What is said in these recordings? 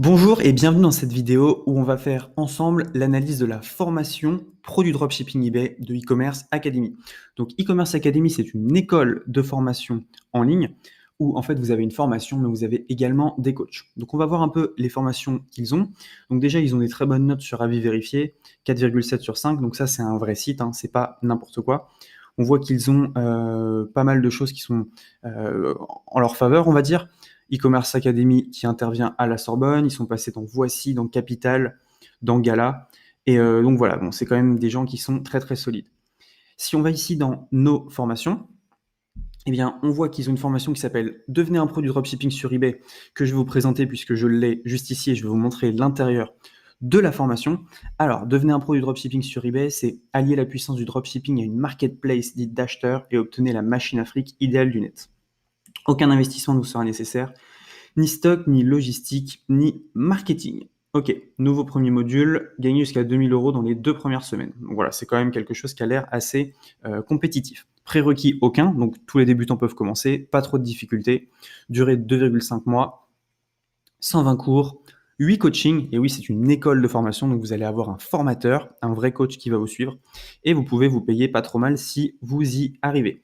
Bonjour et bienvenue dans cette vidéo où on va faire ensemble l'analyse de la formation Pro du Dropshipping eBay de e-commerce Academy. Donc e-commerce Academy, c'est une école de formation en ligne où en fait vous avez une formation mais vous avez également des coachs. Donc on va voir un peu les formations qu'ils ont. Donc déjà ils ont des très bonnes notes sur avis vérifié, 4,7 sur 5, donc ça c'est un vrai site, c'est pas n'importe quoi. On voit qu'ils ont pas mal de choses qui sont en leur faveur, on va dire. E-Commerce Academy qui intervient à la Sorbonne, ils sont passés dans Voici, dans Capital, dans Gala. Et donc voilà, bon, c'est quand même des gens qui sont très très solides. Si on va ici dans nos formations, eh bien, on voit qu'ils ont une formation qui s'appelle Devenez un pro du dropshipping sur eBay, que je vais vous présenter puisque je l'ai juste ici et je vais vous montrer l'intérieur de la formation. Alors, devenez un pro du dropshipping sur eBay, c'est allier la puissance du dropshipping à une marketplace dite d'acheteurs et obtenez la machine à fric idéale du net. Aucun investissement ne vous sera nécessaire, ni stock, ni logistique, ni marketing. Ok, nouveau premier module, gagner jusqu'à 2000 € dans les 2 premières semaines. Donc voilà, c'est quand même quelque chose qui a l'air assez compétitif. Prérequis aucun, donc tous les débutants peuvent commencer, pas trop de difficultés, durée de 2,5 mois, 120 cours, 8 coachings, et oui, c'est une école de formation, donc vous allez avoir un formateur, un vrai coach qui va vous suivre, et vous pouvez vous payer pas trop mal si vous y arrivez.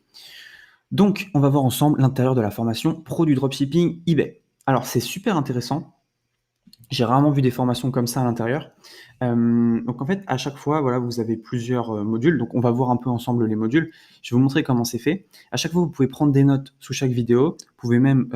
Donc, on va voir ensemble l'intérieur de la formation Pro du Dropshipping eBay. Alors, c'est super intéressant. J'ai rarement vu des formations comme ça à l'intérieur. Donc en fait, à chaque fois, voilà, vous avez plusieurs modules. Donc on va voir un peu ensemble les modules. Je vais vous montrer comment c'est fait. À chaque fois, vous pouvez prendre des notes sous chaque vidéo. Vous pouvez même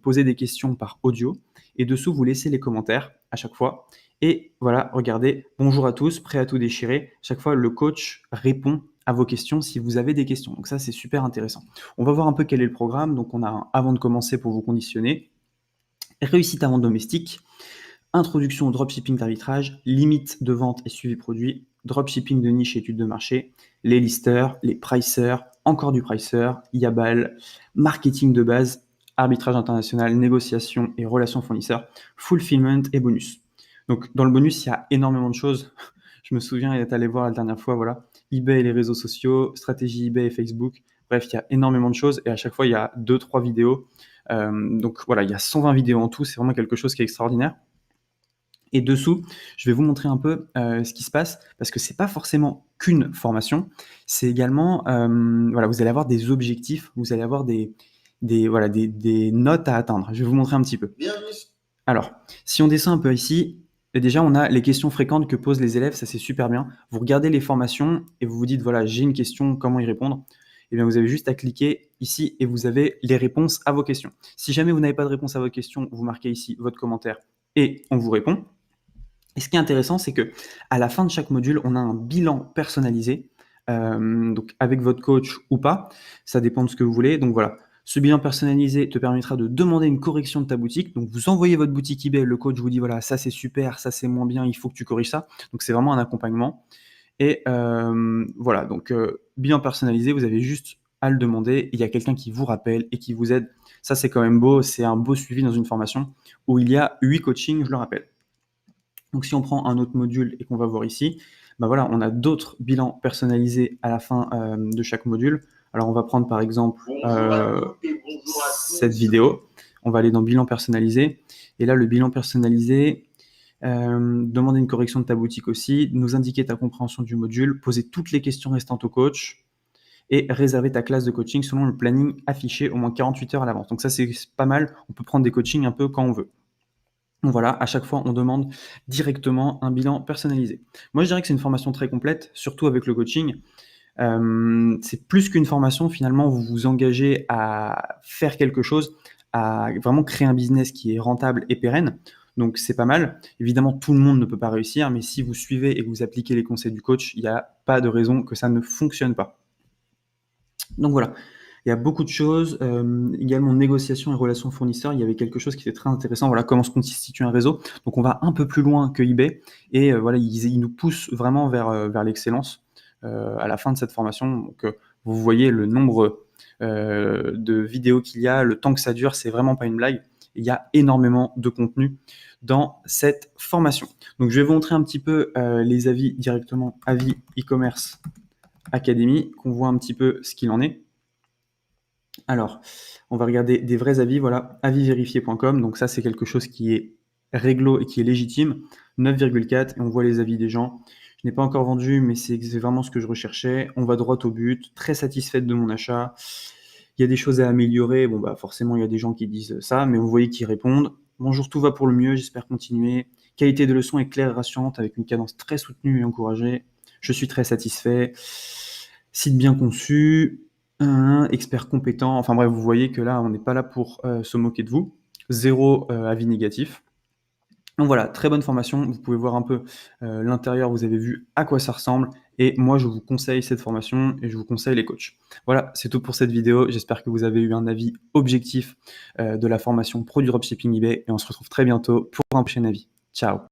poser des questions par audio. Et dessous, vous laissez les commentaires à chaque fois. Et voilà, regardez, bonjour à tous, prêt à tout déchirer. Chaque fois, le coach répond à vos questions si vous avez des questions. Donc ça, c'est super intéressant. On va voir un peu quel est le programme. Donc on a un avant de commencer pour vous conditionner. Réussite avant domestique. Introduction au dropshipping d'arbitrage, limite de vente et suivi produit, dropshipping de niche et études de marché, les listers, les pricers, encore du pricer, Yabal, marketing de base, arbitrage international, négociation et relations fournisseurs, fulfillment et bonus. Donc dans le bonus, il y a énormément de choses. Je me souviens d'être allé voir la dernière fois, voilà, eBay et les réseaux sociaux, stratégie eBay et Facebook. Bref, il y a énormément de choses et à chaque fois, il y a 2-3 vidéos. Donc voilà, il y a 120 vidéos en tout, c'est vraiment quelque chose qui est extraordinaire. Et dessous, je vais vous montrer un peu ce qui se passe, parce que c'est pas forcément qu'une formation, c'est également, voilà, vous allez avoir des objectifs, vous allez avoir voilà, des notes à atteindre. Je vais vous montrer un petit peu. Alors, si on descend un peu ici, déjà on a les questions fréquentes que posent les élèves, ça c'est super bien. Vous regardez les formations et vous vous dites, voilà, j'ai une question, comment y répondre? Eh bien, vous avez juste à cliquer ici et vous avez les réponses à vos questions. Si jamais vous n'avez pas de réponse à vos questions, vous marquez ici votre commentaire et on vous répond. Et ce qui est intéressant, c'est que à la fin de chaque module, on a un bilan personnalisé, donc avec votre coach ou pas, ça dépend de ce que vous voulez. Donc voilà, ce bilan personnalisé te permettra de demander une correction de ta boutique. Donc vous envoyez votre boutique eBay, le coach vous dit voilà, ça c'est super, ça c'est moins bien, il faut que tu corriges ça. Donc c'est vraiment un accompagnement. Et voilà, donc bilan personnalisé, vous avez juste à le demander. Il y a quelqu'un qui vous rappelle et qui vous aide. Ça c'est quand même beau, c'est un beau suivi dans une formation où il y a 8 coachings, je le rappelle. Donc si on prend un autre module et qu'on va voir ici, ben voilà, on a d'autres bilans personnalisés à la fin de chaque module. Alors on va prendre par exemple cette vidéo. On va aller dans bilan personnalisé. Et là, le bilan personnalisé, demander une correction de ta boutique aussi, nous indiquer ta compréhension du module, poser toutes les questions restantes au coach et réserver ta classe de coaching selon le planning affiché au moins 48 heures à l'avance. Donc ça, c'est pas mal. On peut prendre des coachings un peu quand on veut. Donc voilà, à chaque fois, on demande directement un bilan personnalisé. Moi, je dirais que c'est une formation très complète, surtout avec le coaching. C'est plus qu'une formation, finalement, vous vous engagez à faire quelque chose, à vraiment créer un business qui est rentable et pérenne. Donc c'est pas mal. Évidemment, tout le monde ne peut pas réussir, mais si vous suivez et que vous appliquez les conseils du coach, il n'y a pas de raison que ça ne fonctionne pas. Donc voilà, il y a beaucoup de choses, également négociation et relations fournisseurs, il y avait quelque chose qui était très intéressant, voilà, comment se constitue un réseau. Donc on va un peu plus loin que eBay et voilà, ils nous poussent vraiment vers l'excellence à la fin de cette formation. Donc vous voyez le nombre de vidéos qu'il y a, le temps que ça dure, c'est vraiment pas une blague. Il y a énormément de contenu dans cette formation. Donc je vais vous montrer un petit peu les avis directement, avis e-commerce Academy, qu'on voit un petit peu ce qu'il en est. Alors, on va regarder des vrais avis, voilà, avisvérifié.com, donc ça c'est quelque chose qui est réglo et qui est légitime, 9,4 et on voit les avis des gens. Je n'ai pas encore vendu, mais c'est vraiment ce que je recherchais. On va droit au but, très satisfaite de mon achat. Il y a des choses à améliorer. Bon, bah, forcément, il y a des gens qui disent ça, mais vous voyez qu'ils répondent. Bonjour, tout va pour le mieux, j'espère continuer. Qualité de leçon est claire et rassurante avec une cadence très soutenue et encouragée. Je suis très satisfait. Site bien conçu, expert compétent. Enfin bref, vous voyez que là, on n'est pas là pour se moquer de vous. Zéro avis négatif. Donc voilà, très bonne formation. Vous pouvez voir un peu l'intérieur, vous avez vu à quoi ça ressemble. Et moi, je vous conseille cette formation et je vous conseille les coachs. Voilà, c'est tout pour cette vidéo. J'espère que vous avez eu un avis objectif de la formation Pro du Dropshipping eBay. Et on se retrouve très bientôt pour un prochain avis. Ciao!